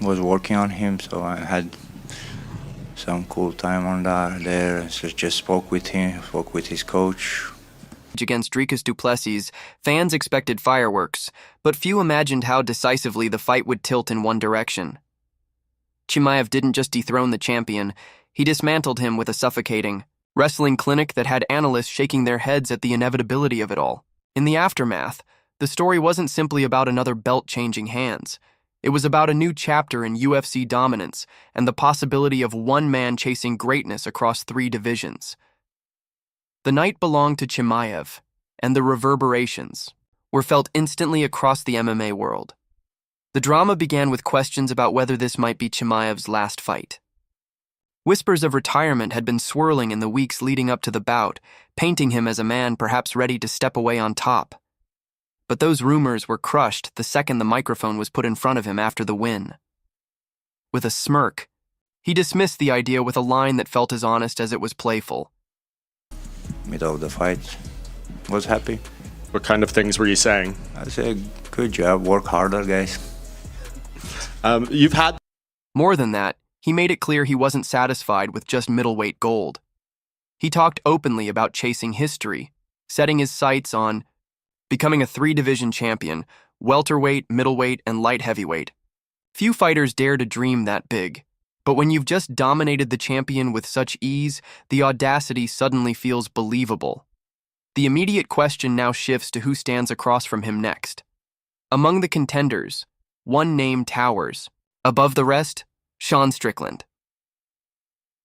was working on him, so I had some cool time on that there. So just spoke with him, spoke with his coach. Against Dricus Du Plessis, fans expected fireworks, but few imagined how decisively the fight would tilt in one direction. Chimaev didn't just dethrone the champion, he dismantled him with a suffocating wrestling clinic that had analysts shaking their heads at the inevitability of it all. In the aftermath, the story wasn't simply about another belt changing hands. It was about a new chapter in UFC dominance and the possibility of one man chasing greatness across 3 divisions. The night belonged to Chimaev, and the reverberations were felt instantly across the MMA world. The drama began with questions about whether this might be Chimaev's last fight. Whispers of retirement had been swirling in the weeks leading up to the bout, painting him as a man perhaps ready to step away on top. But those rumors were crushed the second the microphone was put in front of him after the win. With a smirk, he dismissed the idea with a line that felt as honest as it was playful. Middle of the fight, was happy. What kind of things were you saying? I said, good job, work harder, guys. You've had... More than that, he made it clear he wasn't satisfied with just middleweight gold. He talked openly about chasing history, setting his sights on becoming a 3-division champion, welterweight, middleweight, and light heavyweight. Few fighters dare to dream that big, but when you've just dominated the champion with such ease, the audacity suddenly feels believable. The immediate question now shifts to who stands across from him next. Among the contenders, one name towers. Above the rest, Sean Strickland.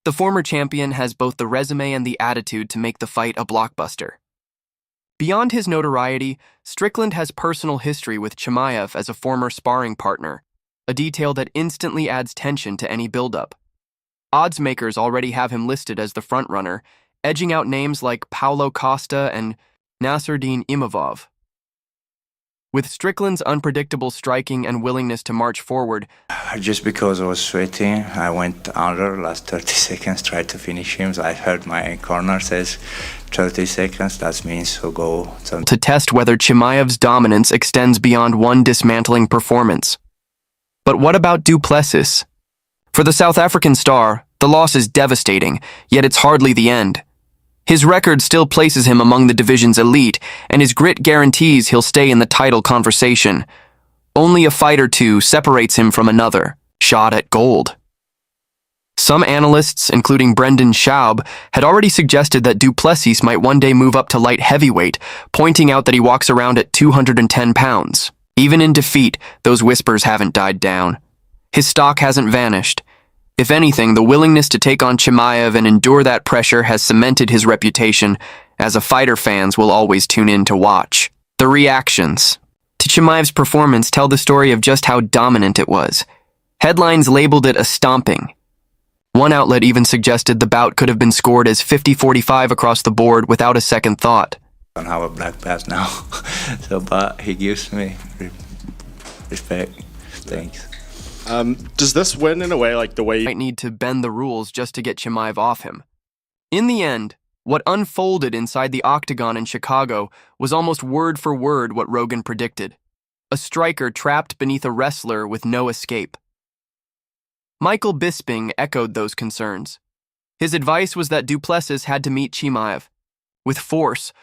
The former champion has both the resume and the attitude to make the fight a blockbuster. Beyond his notoriety, Strickland has personal history with Chimaev as a former sparring partner, a detail that instantly adds tension to any buildup. Odds makers already have him listed as the frontrunner, edging out names like Paulo Costa and Nasruddin Imavov. With Strickland's unpredictable striking and willingness to march forward, Just because I was sweating, I went under last 30 seconds, tried to finish him. So I heard my corner says 30 seconds, that means so go. To test whether Chimaev's dominance extends beyond one dismantling performance. But what about Du Plessis? For the South African star, the loss is devastating, yet it's hardly the end. His record still places him among the division's elite, and his grit guarantees he'll stay in the title conversation. Only a fight or two separates him from another, shot at gold. Some analysts, including Brendan Schaub, had already suggested that Du Plessis might one day move up to light heavyweight, pointing out that he walks around at 210 pounds. Even in defeat, those whispers haven't died down. His stock hasn't vanished. If anything, the willingness to take on Chimaev and endure that pressure has cemented his reputation, as a fighter fans will always tune in to watch. The reactions to Chimaev's performance tell the story of just how dominant it was. Headlines labeled it a stomping. One outlet even suggested the bout could have been scored as 50-45 across the board without a second thought. I don't have a black belt now, but he gives me respect. Thanks. Does this win in a way like the way... Might need to bend the rules just to get Chimaev off him. In the end, what unfolded inside the octagon in Chicago was almost word for word what Rogan predicted. A striker trapped beneath a wrestler with no escape. Michael Bisping echoed those concerns. His advice was that Du Plessis had to meet Chimaev with force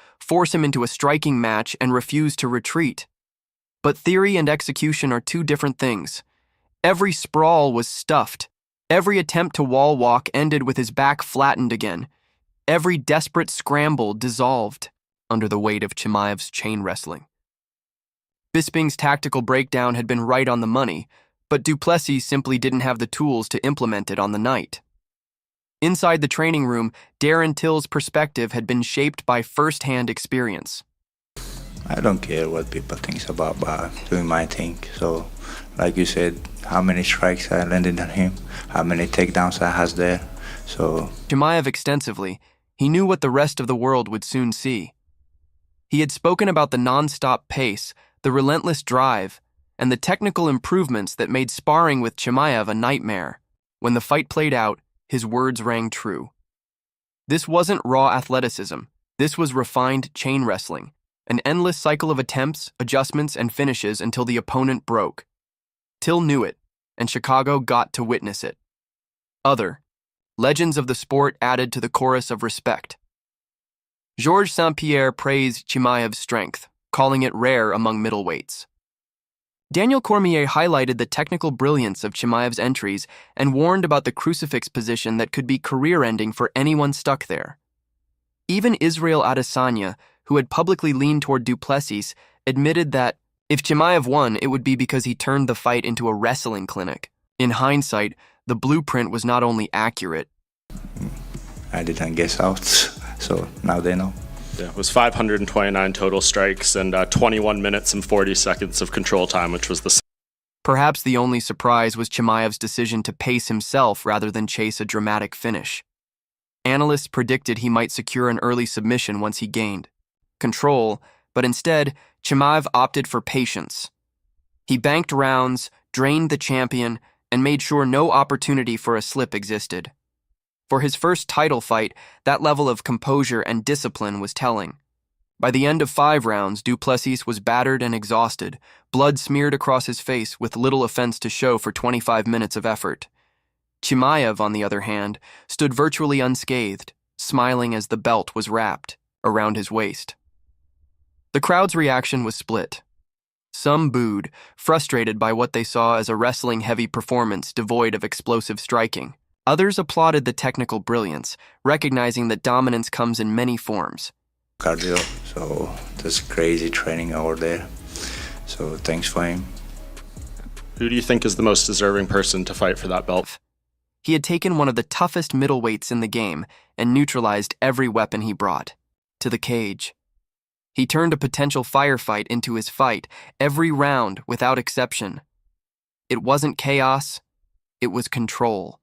him into a striking match and refuse to retreat. But theory and execution are two different things. Every sprawl was stuffed. Every attempt to wall walk ended with his back flattened again. Every desperate scramble dissolved under the weight of Chimaev's chain wrestling. Bisping's tactical breakdown had been right on the money, but Du Plessis simply didn't have the tools to implement it on the night. Inside the training room, Darren Till's perspective had been shaped by first-hand experience. I don't care what people think about doing my thing. So, like you said, how many strikes I landed on him, how many takedowns I has there. So Chimaev extensively, he knew what the rest of the world would soon see. He had spoken about the non-stop pace, the relentless drive, and the technical improvements that made sparring with Chimaev a nightmare. When the fight played out, his words rang true. This wasn't raw athleticism. This was refined chain wrestling, an endless cycle of attempts, adjustments, and finishes until the opponent broke. Till knew it. and Chicago got to witness it. Other legends of the sport added to the chorus of respect. Georges St-Pierre praised Chimaev's strength, calling it rare among middleweights. Daniel Cormier highlighted the technical brilliance of Chimaev's entries and warned about the crucifix position that could be career-ending for anyone stuck there. Even Israel Adesanya, who had publicly leaned toward Du Plessis, admitted that if Chimaev won, it would be because he turned the fight into a wrestling clinic. In hindsight, the blueprint was not only accurate. I didn't guess out, so now they know. Yeah, it was 529 total strikes and 21 minutes and 40 seconds of control time, which was the... Perhaps the only surprise was Chimaev's decision to pace himself rather than chase a dramatic finish. Analysts predicted he might secure an early submission once he gained control, but instead, Chimaev opted for patience. He banked rounds, drained the champion, and made sure no opportunity for a slip existed. For his first title fight, that level of composure and discipline was telling. By the end of 5 rounds, Du Plessis was battered and exhausted, blood smeared across his face with little offense to show for 25 minutes of effort. Chimaev, on the other hand, stood virtually unscathed, smiling as the belt was wrapped around his waist. The crowd's reaction was split. Some booed, frustrated by what they saw as a wrestling-heavy performance devoid of explosive striking. Others applauded the technical brilliance, recognizing that dominance comes in many forms. Cardio, so that's crazy training over there. So thanks for him. Who do you think is the most deserving person to fight for that belt? He had taken one of the toughest middleweights in the game and neutralized every weapon he brought to the cage. He turned a potential firefight into his fight, every round without exception. It wasn't chaos, it was control.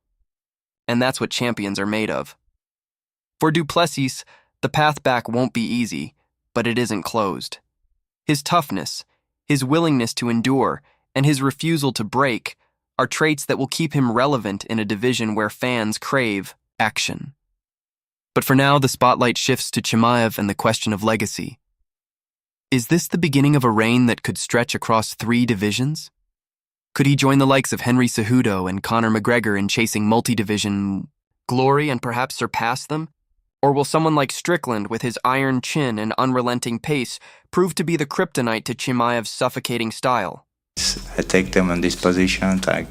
And that's what champions are made of. For Du Plessis, the path back won't be easy, but it isn't closed. His toughness, his willingness to endure, and his refusal to break are traits that will keep him relevant in a division where fans crave action. But for now, the spotlight shifts to Chimaev and the question of legacy. Is this the beginning of a reign that could stretch across 3 divisions? Could he join the likes of Henry Cejudo and Conor McGregor in chasing multi-division glory and perhaps surpass them? Or will someone like Strickland, with his iron chin and unrelenting pace, prove to be the kryptonite to Chimaev's suffocating style? I take them in this position, like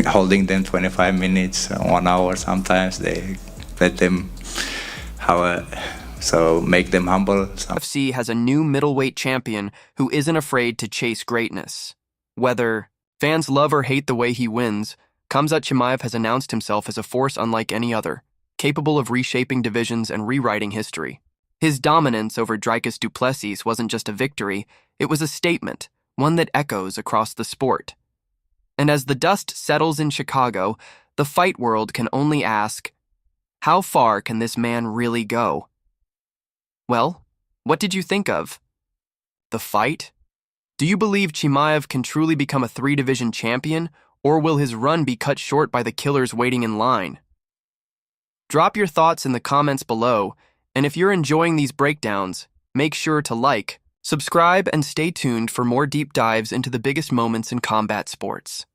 holding them 25 minutes, 1 hour sometimes. They let them make them humble. UFC has a new middleweight champion who isn't afraid to chase greatness. Whether fans love or hate the way he wins, Khamzat Chimaev has announced himself as a force unlike any other, capable of reshaping divisions and rewriting history. His dominance over Dricus Du Plessis wasn't just a victory, it was a statement, one that echoes across the sport. And as the dust settles in Chicago, the fight world can only ask, how far can this man really go? Well, what did you think of the fight? Do you believe Chimaev can truly become a 3-division champion, or will his run be cut short by the killers waiting in line? Drop your thoughts in the comments below, and if you're enjoying these breakdowns, make sure to like, subscribe, and stay tuned for more deep dives into the biggest moments in combat sports.